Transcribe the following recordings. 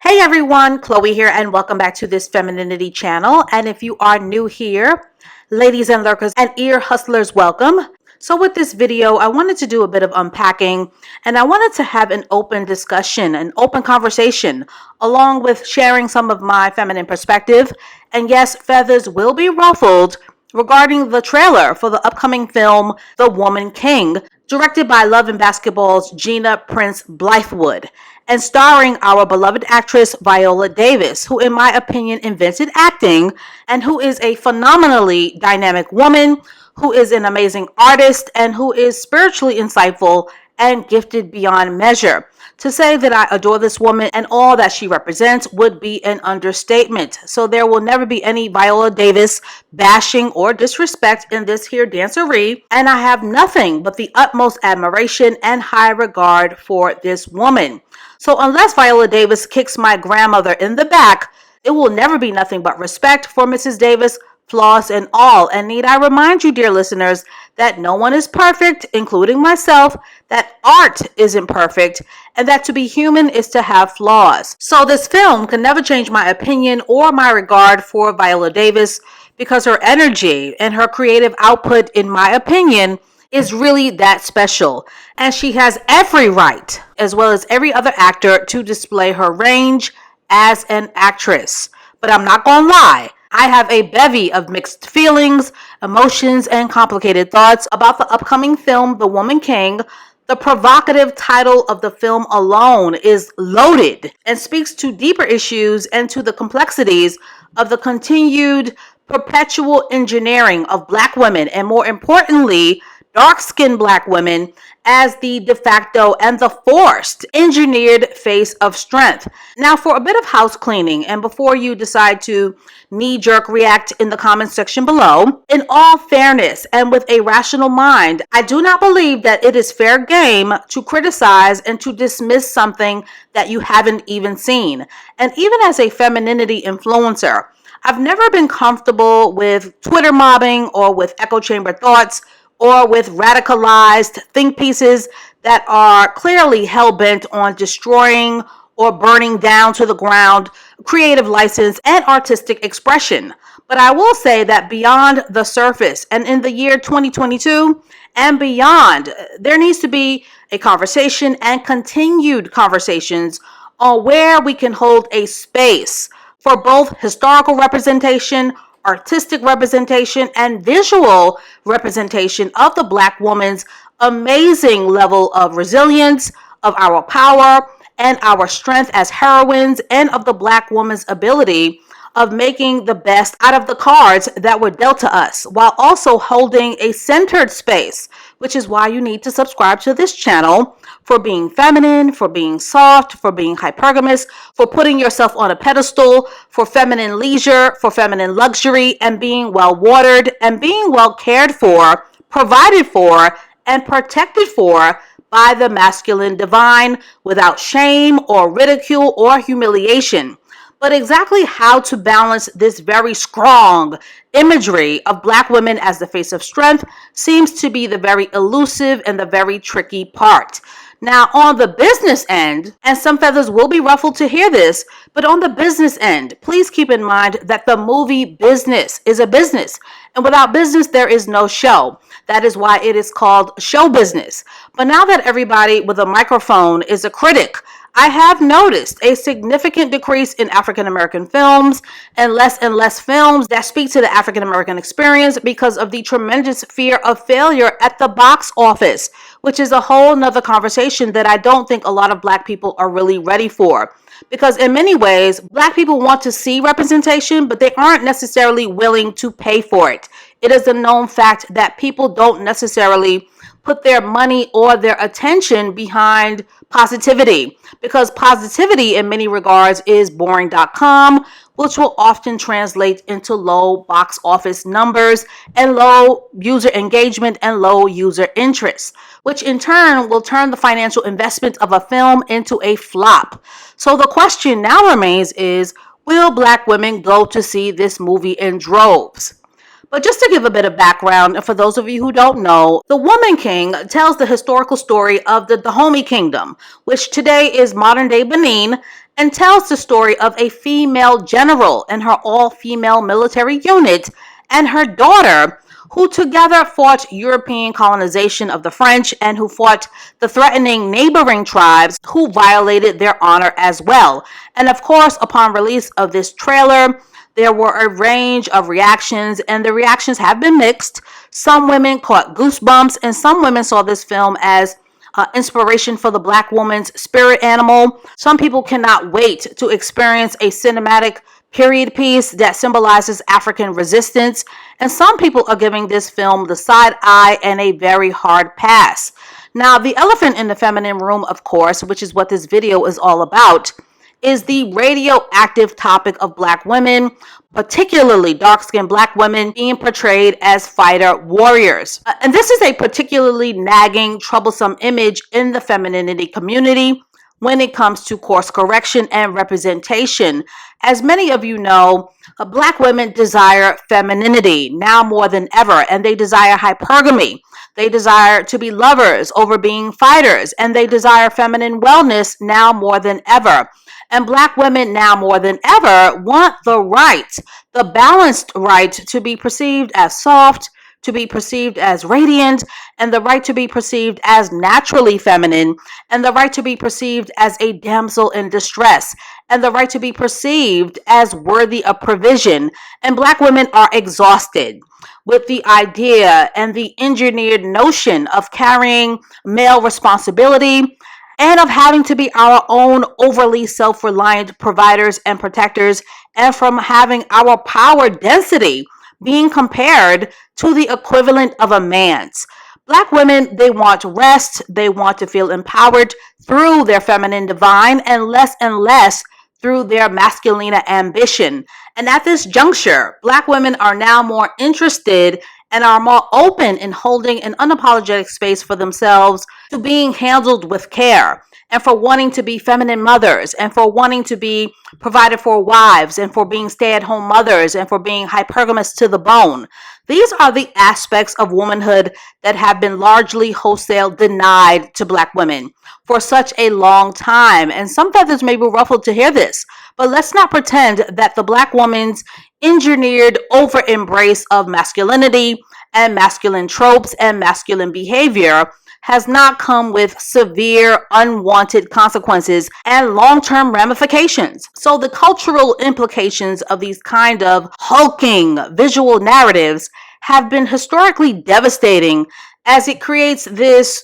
Hey everyone, Chloe here and welcome back to this femininity channel. And if you are new here, ladies and lurkers and ear hustlers, welcome. So with this video, I wanted to do a bit of unpacking and I wanted to have an open discussion, an open conversation, along with sharing some of my feminine perspective. And yes, feathers will be ruffled regarding the trailer for the upcoming film, The Woman King, directed by Love and Basketball's Gina Prince Blythewood, and starring our beloved actress Viola Davis, who in my opinion invented acting and who is a phenomenally dynamic woman, who is an amazing artist, and who is spiritually insightful and gifted beyond measure. To say that I adore this woman and all that she represents would be an understatement. So there will never be any Viola Davis bashing or disrespect in this here dancery. And I have nothing but the utmost admiration and high regard for this woman. So unless Viola Davis kicks my grandmother in the back, it will never be nothing but respect for Mrs. Davis, flaws and all. And need I remind you, dear listeners, that no one is perfect, including myself, that art isn't perfect, and that to be human is to have flaws. So this film can never change my opinion or my regard for Viola Davis, because her energy and her creative output, in my opinion, is really that special. And she has every right, as well as every other actor, to display her range as an actress. But I'm not gonna lie, I have a bevy of mixed feelings, emotions, and complicated thoughts about the upcoming film, The Woman King. The provocative title of the film alone is loaded and speaks to deeper issues and to the complexities of the continued perpetual engineering of Black women, and more importantly, dark-skinned Black women, as the de facto and the forced engineered face of strength. Now, for a bit of house cleaning, and before you decide to knee-jerk react in the comments section below, in all fairness and with a rational mind, I do not believe that it is fair game to criticize and to dismiss something that you haven't even seen. And even as a femininity influencer, I've never been comfortable with Twitter mobbing or with echo chamber thoughts or with radicalized think pieces that are clearly hell-bent on destroying or burning down to the ground creative license and artistic expression. But I will say that beyond the surface, and in the year 2022 and beyond, there needs to be a conversation and continued conversations on where we can hold a space for both historical representation, artistic representation, and visual representation of the Black woman's amazing level of resilience, of our power, and our strength as heroines, and of the Black woman's ability of making the best out of the cards that were dealt to us, while also holding a centered space, which is why you need to subscribe to this channel, for being feminine, for being soft, for being hypergamous, for putting yourself on a pedestal, for feminine leisure, for feminine luxury, and being well watered, and being well cared for, provided for, and protected for by the masculine divine, without shame or ridicule or humiliation. But exactly how to balance this very strong imagery of Black women as the face of strength seems to be the very elusive and the very tricky part. Now, on the business end, and some feathers will be ruffled to hear this, but on the business end, please keep in mind that the movie business is a business. And without business, there is no show. That is why it is called show business. But now that everybody with a microphone is a critic, I have noticed a significant decrease in African American films and less films that speak to the African American experience because of the tremendous fear of failure at the box office, which is a whole nother conversation that I don't think a lot of Black people are really ready for. Because in many ways, Black people want to see representation, but they aren't necessarily willing to pay for it. It is a known fact that people don't necessarily put their money or their attention behind positivity, because positivity in many regards is boring.com, which will often translate into low box office numbers and low user engagement and low user interest, which in turn will turn the financial investment of a film into a flop. So the question now remains is, will Black women go to see this movie in droves? But just to give a bit of background, for those of you who don't know, the Woman King tells the historical story of the Dahomey Kingdom, which today is modern day Benin, and tells the story of a female general and her all-female military unit and her daughter, who together fought European colonization of the French and who fought the threatening neighboring tribes who violated their honor as well. And of course, upon release of this trailer, there were a range of reactions, and the reactions have been mixed. Some women caught goosebumps, and some women saw this film as inspiration for the Black woman's spirit animal. Some people cannot wait to experience a cinematic period piece that symbolizes African resistance, and some people are giving this film the side eye and a very hard pass. Now, the elephant in the feminine room, of course, which is what this video is all about, is the radioactive topic of Black women, particularly dark-skinned Black women being portrayed as fighter warriors. And this is a particularly nagging, troublesome image in the femininity community when it comes to course correction and representation. As many of you know, Black women desire femininity now more than ever, and they desire hypergamy. They desire to be lovers over being fighters, and they desire feminine wellness now more than ever. And Black women now more than ever want the right, the balanced right to be perceived as soft, to be perceived as radiant, and the right to be perceived as naturally feminine, and the right to be perceived as a damsel in distress, and the right to be perceived as worthy of provision. And Black women are exhausted with the idea and the engineered notion of carrying male responsibility and of having to be our own overly self-reliant providers and protectors, and from having our power density being compared to the equivalent of a man's. Black women, they want rest, they want to feel empowered through their feminine divine and less through their masculine ambition. And at this juncture, Black women are now more interested and are more open in holding an unapologetic space for themselves to being handled with care, and for wanting to be feminine mothers, and for wanting to be provided for wives, and for being stay-at-home mothers, and for being hypergamous to the bone. These are the aspects of womanhood that have been largely wholesale denied to Black women for such a long time. And some feathers may be ruffled to hear this, but let's not pretend that the Black woman's engineered over embrace of masculinity and masculine tropes and masculine behavior has not come with severe unwanted consequences and long-term ramifications. So the cultural implications of these kind of hulking visual narratives have been historically devastating, as it creates this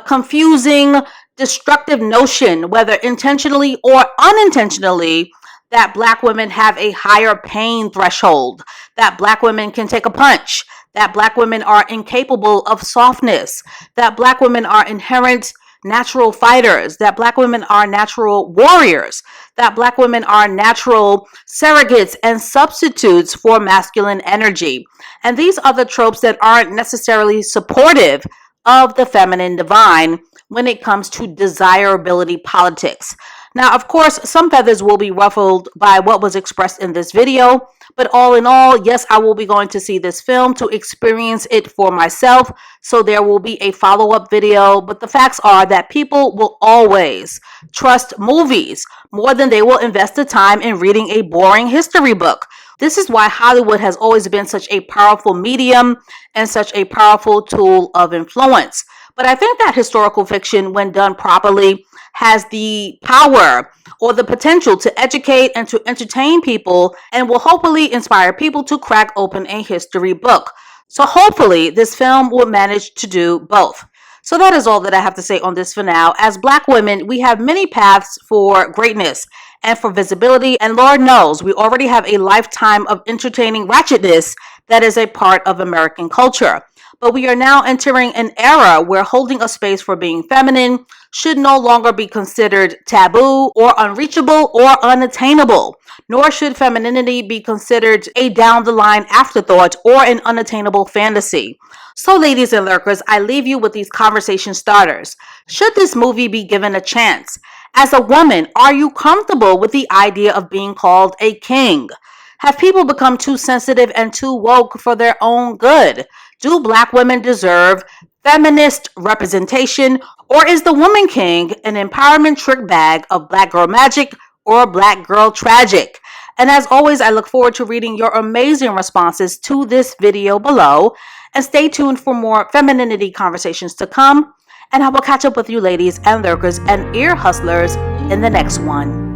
confusing, destructive notion, whether intentionally or unintentionally, that Black women have a higher pain threshold, that Black women can take a punch, that Black women are incapable of softness, that Black women are inherent natural fighters, that Black women are natural warriors, that Black women are natural surrogates and substitutes for masculine energy. And these are the tropes that aren't necessarily supportive of the feminine divine when it comes to desirability politics. Now, of course, some feathers will be ruffled by what was expressed in this video, but all in all, yes, I will be going to see this film to experience it for myself, so there will be a follow-up video. But the facts are that people will always trust movies more than they will invest the time in reading a boring history book. This is why Hollywood has always been such a powerful medium and such a powerful tool of influence. But I think that historical fiction, when done properly, has the power or the potential to educate and to entertain people, and will hopefully inspire people to crack open a history book. So hopefully this film will manage to do both. So that is all that I have to say on this for now. As Black women, we have many paths for greatness and for visibility, and Lord knows we already have a lifetime of entertaining ratchetness that is a part of American culture. But we are now entering an era where holding a space for being feminine should no longer be considered taboo or unreachable or unattainable, nor should femininity be considered a down-the-line afterthought or an unattainable fantasy. So ladies and lurkers, I leave you with these conversation starters. Should this movie be given a chance? As a woman, are you comfortable with the idea of being called a king? Have people become too sensitive and too woke for their own good? Do Black women deserve feminist representation, or is the woman king an empowerment trick bag of Black girl magic or Black girl tragic? And as always, I look forward to reading your amazing responses to this video below. And stay tuned for more femininity conversations to come. And I will catch up with you ladies and lurkers and ear hustlers in the next one.